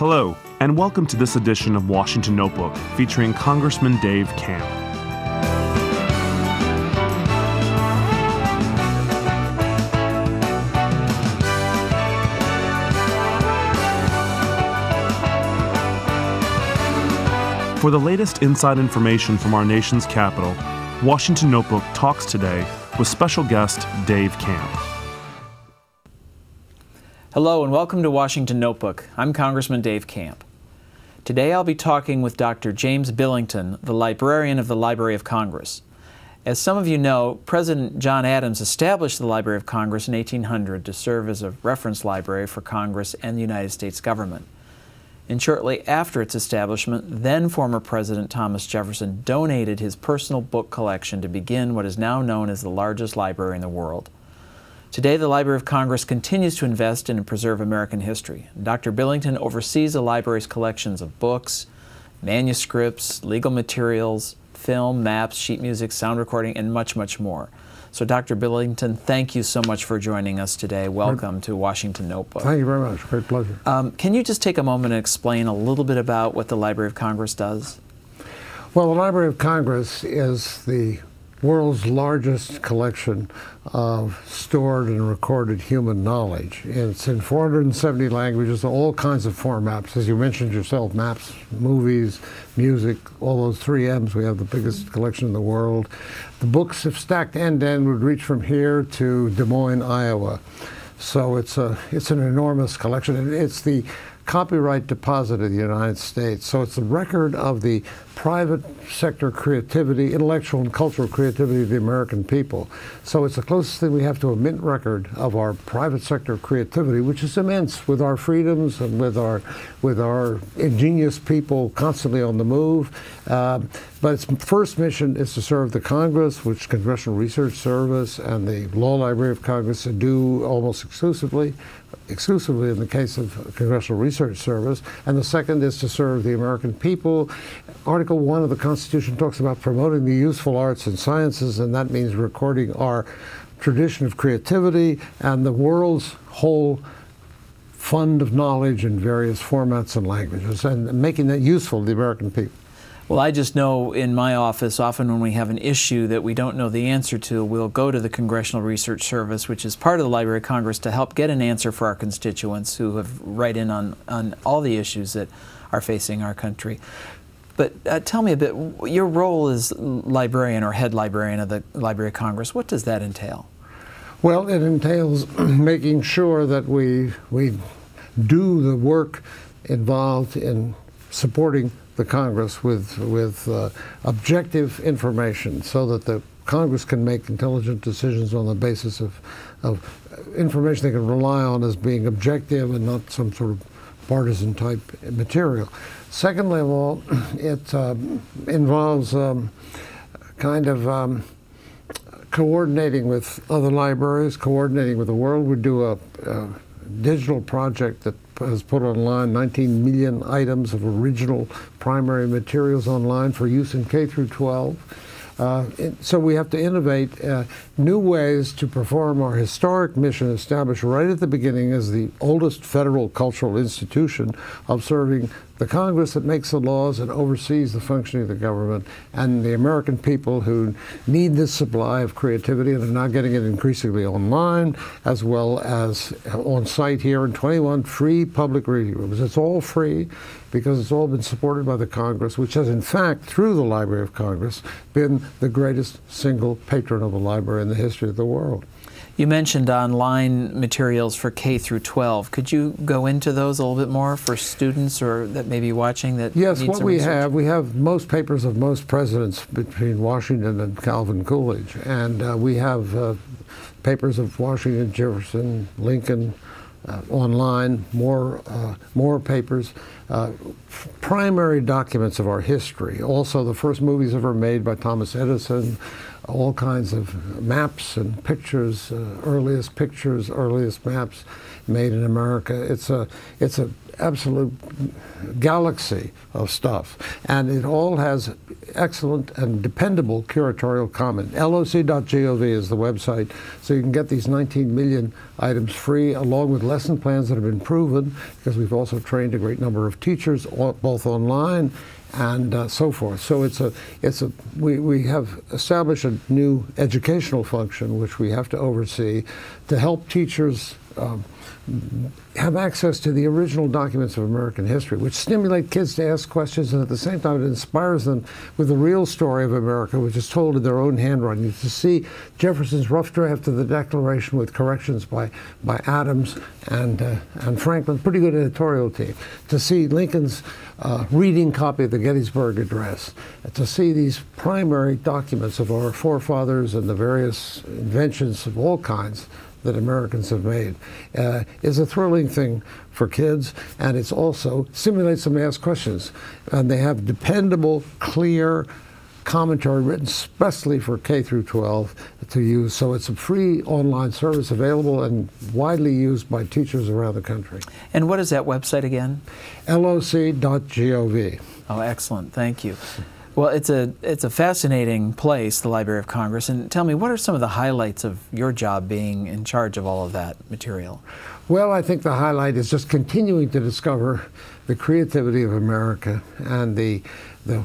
Hello, and welcome to this edition of Washington Notebook, featuring Congressman Dave Camp. For the latest inside information from our nation's capital, Washington Notebook talks today with special guest Dave Camp. Hello and welcome to Washington Notebook. I'm Congressman Dave Camp. Today I'll be talking with Dr. James Billington, the librarian of the Library of Congress. As some of you know, President John Adams established the Library of Congress in 1800 to serve as a reference library for Congress and the United States government. And shortly after its establishment, then former President Thomas Jefferson donated his personal book collection to begin what is now known as the largest library in the world. Today, the Library of Congress continues to invest in and preserve American history. Dr. Billington oversees the library's collections of books, manuscripts, legal materials, film, maps, sheet music, sound recording, and much, much more. So, Dr. Billington, thank you so much for joining us today. Welcome to Washington Notebook. Thank you very much. Great pleasure. Can you just take a moment and explain a little bit about what the Library of Congress does? Well, the Library of Congress is the world's largest collection of stored and recorded human knowledge. It's in 470 languages, all kinds of formats. As you mentioned yourself, maps, movies, music, all those 3 M's. We have the biggest collection in the world. The books, if stacked end-to-end, would reach from here to Des Moines, Iowa. So it's an enormous collection. And it's the copyright deposit of the United States. So it's a record of the private sector creativity, intellectual and cultural creativity of the American people. So it's the closest thing we have to a mint record of our private sector creativity, which is immense, with our freedoms and with our ingenious people constantly on the move. But its first mission is to serve the Congress, which Congressional Research Service and the Law Library of Congress do almost exclusively in the case of Congressional Research Service, and the second is to serve the American people. Article 1 of the Constitution talks about promoting the useful arts and sciences, and that means recording our tradition of creativity and the world's whole fund of knowledge in various formats and languages, and making that useful to the American people. Well, I just know in my office, often when we have an issue that we don't know the answer to, we'll go to the Congressional Research Service, which is part of the Library of Congress, to help get an answer for our constituents who have write in on all the issues that are facing our country. But tell me a bit, your role as librarian or head librarian of the Library of Congress, what does that entail? Well, it entails making sure that we do the work involved in supporting the Congress with objective information, so that the Congress can make intelligent decisions on the basis of information they can rely on as being objective and not some sort of partisan type material. Secondly of all, it involves coordinating with other libraries, coordinating with the world. We do a digital project that has put online 19 million items of original primary materials online for use in K through 12. So we have to innovate new ways to perform our historic mission established right at the beginning as the oldest federal cultural institution of serving the Congress that makes the laws and oversees the functioning of the government, and the American people who need this supply of creativity and are now getting it increasingly online as well as on site here in 21 free public reading rooms. It's all free because it's all been supported by the Congress, which has in fact, through the Library of Congress, been the greatest single patron of a library in the history of the world. You mentioned online materials for K through 12. Could you go into those a little bit more for students or that may be watching that Yes, need what some we research? we have most papers of most presidents between Washington and Calvin Coolidge, and we have papers of Washington, Jefferson, Lincoln, online, more papers, primary documents of our history. Also, the first movies ever made by Thomas Edison, all kinds of maps and pictures, earliest maps made in America. It's a absolute galaxy of stuff, and it all has excellent and dependable curatorial comment. LOC.gov is the website, so you can get these 19 million items free, along with lesson plans that have been proven, because we've also trained a great number of teachers, both online and so forth. So we have established a new educational function which we have to oversee to help teachers have access to the original documents of American history, which stimulate kids to ask questions, and at the same time it inspires them with the real story of America, which is told in their own handwriting. To see Jefferson's rough draft of the Declaration with corrections by Adams and Franklin, pretty good editorial team. To see Lincoln's reading copy of the Gettysburg Address, to see these primary documents of our forefathers and the various inventions of all kinds that Americans have made is a thrilling thing for kids, and it's also stimulates them to ask questions. And they have dependable, clear commentary written especially for K through 12 to use. So it's a free online service available and widely used by teachers around the country. And what is that website again? LOC.gov. Oh, excellent. Thank you. Well, it's a fascinating place, the Library of Congress. And tell me, what are some of the highlights of your job being in charge of all of that material? Well, I think the highlight is just continuing to discover the creativity of America and the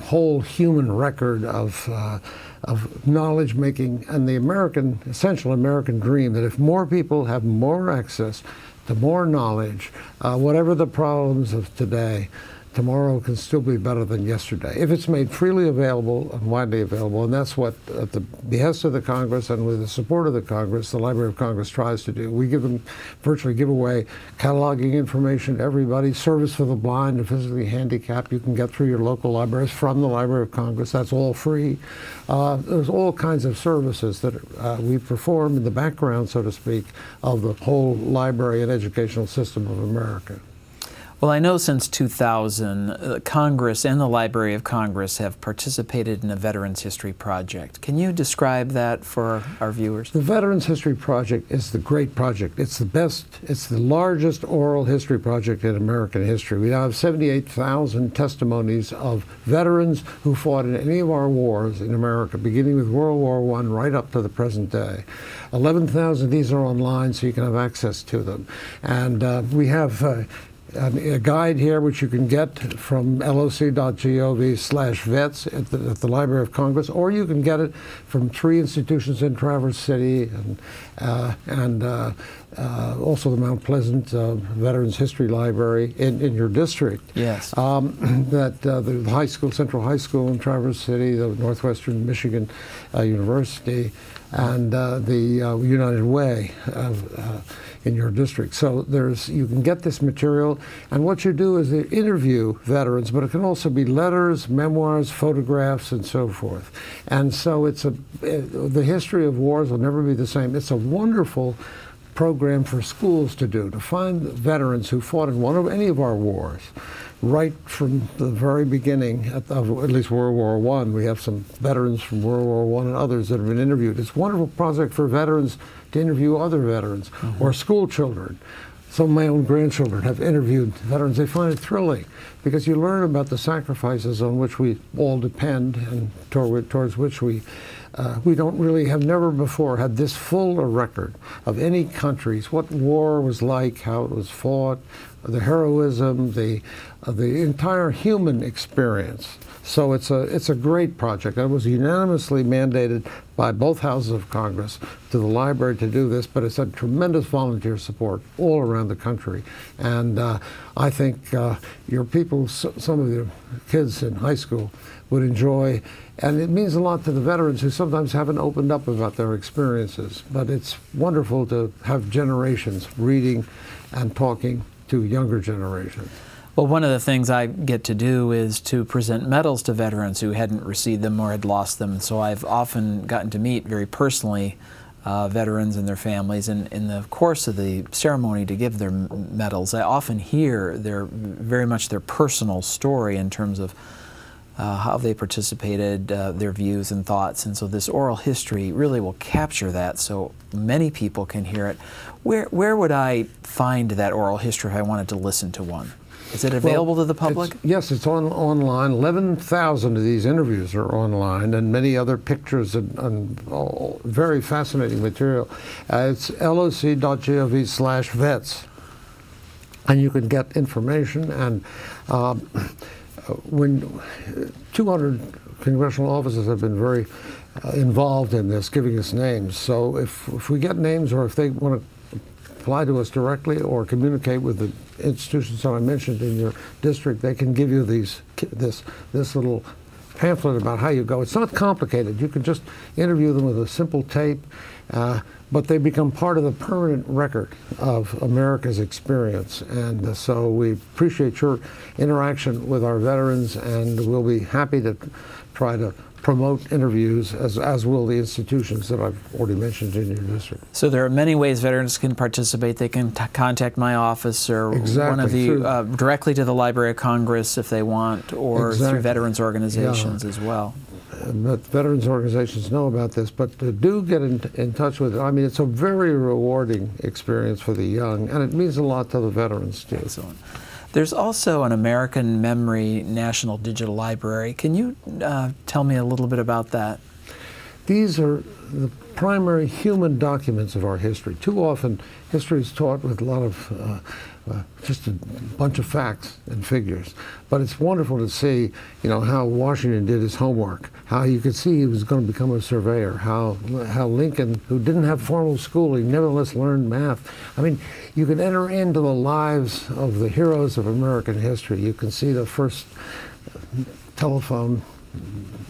whole human record of knowledge making and the essential American dream, that if more people have more access to more knowledge, whatever the problems of today, tomorrow can still be better than yesterday, if it's made freely available and widely available. And that's what, at the behest of the Congress and with the support of the Congress, the Library of Congress tries to do. We virtually give away cataloging information to everybody, service for the blind and physically handicapped you can get through your local libraries from the Library of Congress. That's all free. There's all kinds of services that we perform in the background, so to speak, of the whole library and educational system of America. Well, I know since 2000, Congress and the Library of Congress have participated in a Veterans History Project. Can you describe that for our viewers? The Veterans History Project is the great project. It's the best, it's the largest oral history project in American history. We now have 78,000 testimonies of veterans who fought in any of our wars in America, beginning with World War I right up to the present day. 11,000 of these are online, so you can have access to them. And we have a guide here which you can get from loc.gov/vets at the Library of Congress, or you can get it from 3 institutions in Traverse City and also the Mount Pleasant Veterans History Library in your district. Yes. The high school, Central High School in Traverse City, the Northwestern Michigan University, and the United Way in your district. So you can get this material, and what you do is you interview veterans, but it can also be letters, memoirs, photographs, and so forth. And so the history of wars will never be the same. It's a wonderful program for schools to do, to find veterans who fought in any of our wars, right from the very beginning of at least World War I. We have some veterans from World War I and others that have been interviewed. It's a wonderful project for veterans to interview other veterans or school children. Some of my own grandchildren have interviewed veterans. They find it thrilling because you learn about the sacrifices on which we all depend and towards which we have never before had this full a record of any countries, what war was like, how it was fought, the heroism, the entire human experience. So it's a great project. It was unanimously mandated by both houses of Congress to the library to do this, but it's had tremendous volunteer support all around the country. And I think your people, some of your kids in high school would enjoy, and it means a lot to the veterans who sometimes haven't opened up about their experiences. But it's wonderful to have generations reading and talking to younger generations. Well, one of the things I get to do is to present medals to veterans who hadn't received them or had lost them. So I've often gotten to meet very personally veterans and their families. And in the course of the ceremony to give their medals, I often hear very much their personal story in terms of how they participated, their views and thoughts, and so this oral history really will capture that so many people can hear it. Where would I find that oral history if I wanted to listen to one? Is it available to the public? Yes, it's online. 11,000 of these interviews are online, and many other pictures and very fascinating material. It's loc.gov/vets, and you can get information. And when 200 congressional offices have been very involved in this, giving us names. So if we get names, or if they want to apply to us directly or communicate with the institutions that I mentioned in your district, they can give you this little pamphlet about how you go. It's not complicated. You can just interview them with a simple tape, but they become part of the permanent record of America's experience. And so we appreciate your interaction with our veterans, and we'll be happy to try to promote interviews, as will the institutions that I've already mentioned in your district. So there are many ways veterans can participate. They can contact my office or one of you directly to the Library of Congress if they want, or through veterans organizations as well. But veterans organizations know about this, but do get in touch with it. I mean, it's a very rewarding experience for the young, and it means a lot to the veterans too. Excellent. There's also an American Memory National Digital Library. Can you tell me a little bit about that? These are the primary human documents of our history. Too often, history is taught with a lot of just a bunch of facts and figures. But it's wonderful to see, how Washington did his homework, how you could see he was going to become a surveyor, how Lincoln, who didn't have formal schooling, nevertheless learned math. I mean, you can enter into the lives of the heroes of American history. You can see the first telephone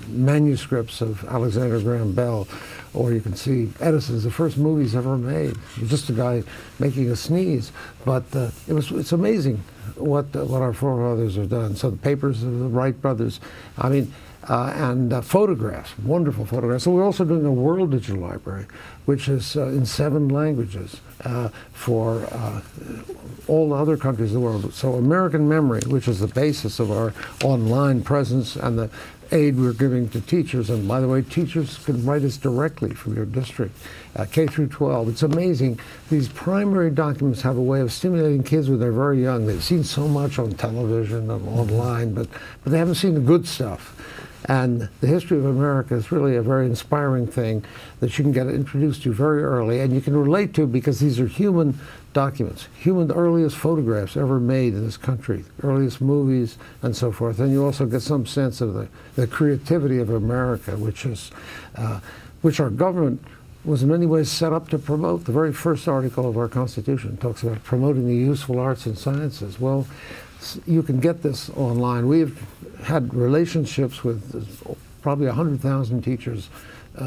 manuscripts of Alexander Graham Bell, or you can see Edison's, the first movies ever made. Just a guy making a sneeze, but it's amazing what our forefathers have done. So the papers of the Wright brothers, I mean, and photographs, wonderful photographs. So we're also doing a World Digital Library, which is in 7 languages for all the other countries of the world. So American Memory, which is the basis of our online presence and the aid we're giving to teachers. And by the way, teachers can write us directly from your district, K through 12. It's amazing. These primary documents have a way of stimulating kids when they're very young. They've seen so much on television and online, but they haven't seen the good stuff. And the history of America is really a very inspiring thing that you can get introduced to very early, and you can relate to, because these are human documents, the earliest photographs ever made in this country, earliest movies, and so forth. And you also get some sense of the creativity of America, which our government was in many ways set up to promote. The very first article of our Constitution talks about promoting the useful arts and sciences. Well, you can get this online. We've had relationships with probably 100,000 teachers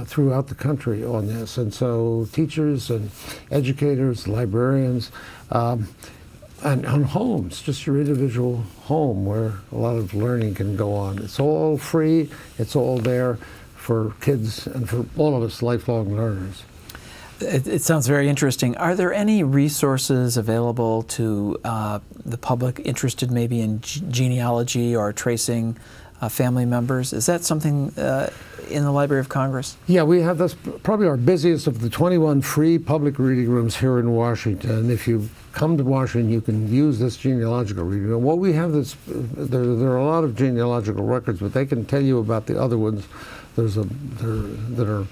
throughout the country on this, and so teachers and educators, librarians, and homes, just your individual home where a lot of learning can go on. It's all free, it's all there for kids and for all of us lifelong learners. It sounds very interesting. Are there any resources available to the public interested maybe in genealogy or tracing family members? Is that something in the Library of Congress? Yeah, we have this, probably our busiest of the 21 free public reading rooms here in Washington. If you come to Washington, you can use this genealogical reading room. What we have is, there are a lot of genealogical records, but they can tell you about the other ones that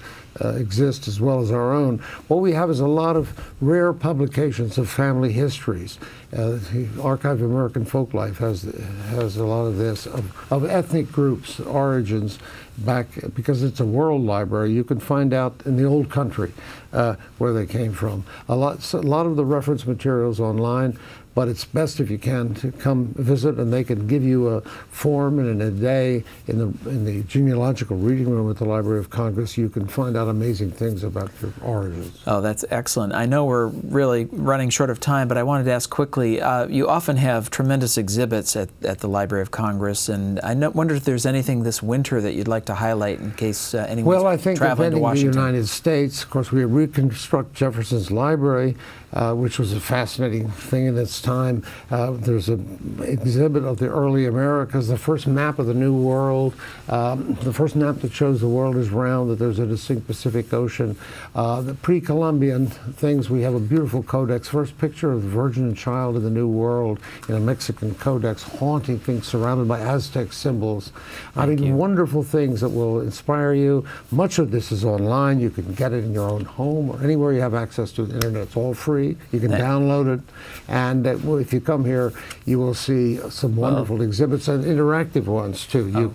exist as well as our own. What we have is a lot of rare publications of family histories. The Archive of American Folklife has a lot of this, of ethnic groups, origins, back, because it's a world library. You can find out in the old country where they came from. A lot of the reference materials online, but it's best if you can to come visit, and they can give you a form, and in a day in the genealogical reading room at the Library of Congress, you can find out amazing things about your origins. Oh, that's excellent. I know we're really running short of time, but I wanted to ask quickly, you often have tremendous exhibits at the Library of Congress, and I wonder if there's anything this winter that you'd like to highlight in case anyone's Well, I think traveling to depending on the Washington? United States, of course, we reconstruct Jefferson's library, which was a fascinating thing in its time. There's an exhibit of the early Americas, the first map of the New World, the first map that shows the world is round, that there's a distinct Pacific Ocean. The pre-Columbian things, we have a beautiful codex, first picture of the Virgin and Child in the New World in a Mexican codex, haunting things surrounded by Aztec symbols. I mean, wonderful things that will inspire you. Much of this is online. You can get it in your own home or anywhere you have access to the internet. It's all free. You can download it. And if you come here, you will see some wonderful exhibits and interactive ones, too.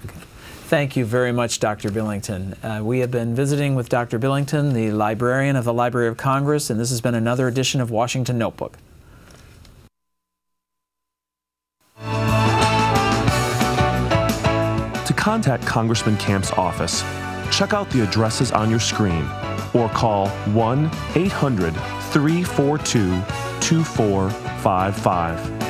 Thank you very much, Dr. Billington. We have been visiting with Dr. Billington, the librarian of the Library of Congress, and this has been another edition of Washington Notebook. To contact Congressman Camp's office, check out the addresses on your screen or call 1-800-342-2455.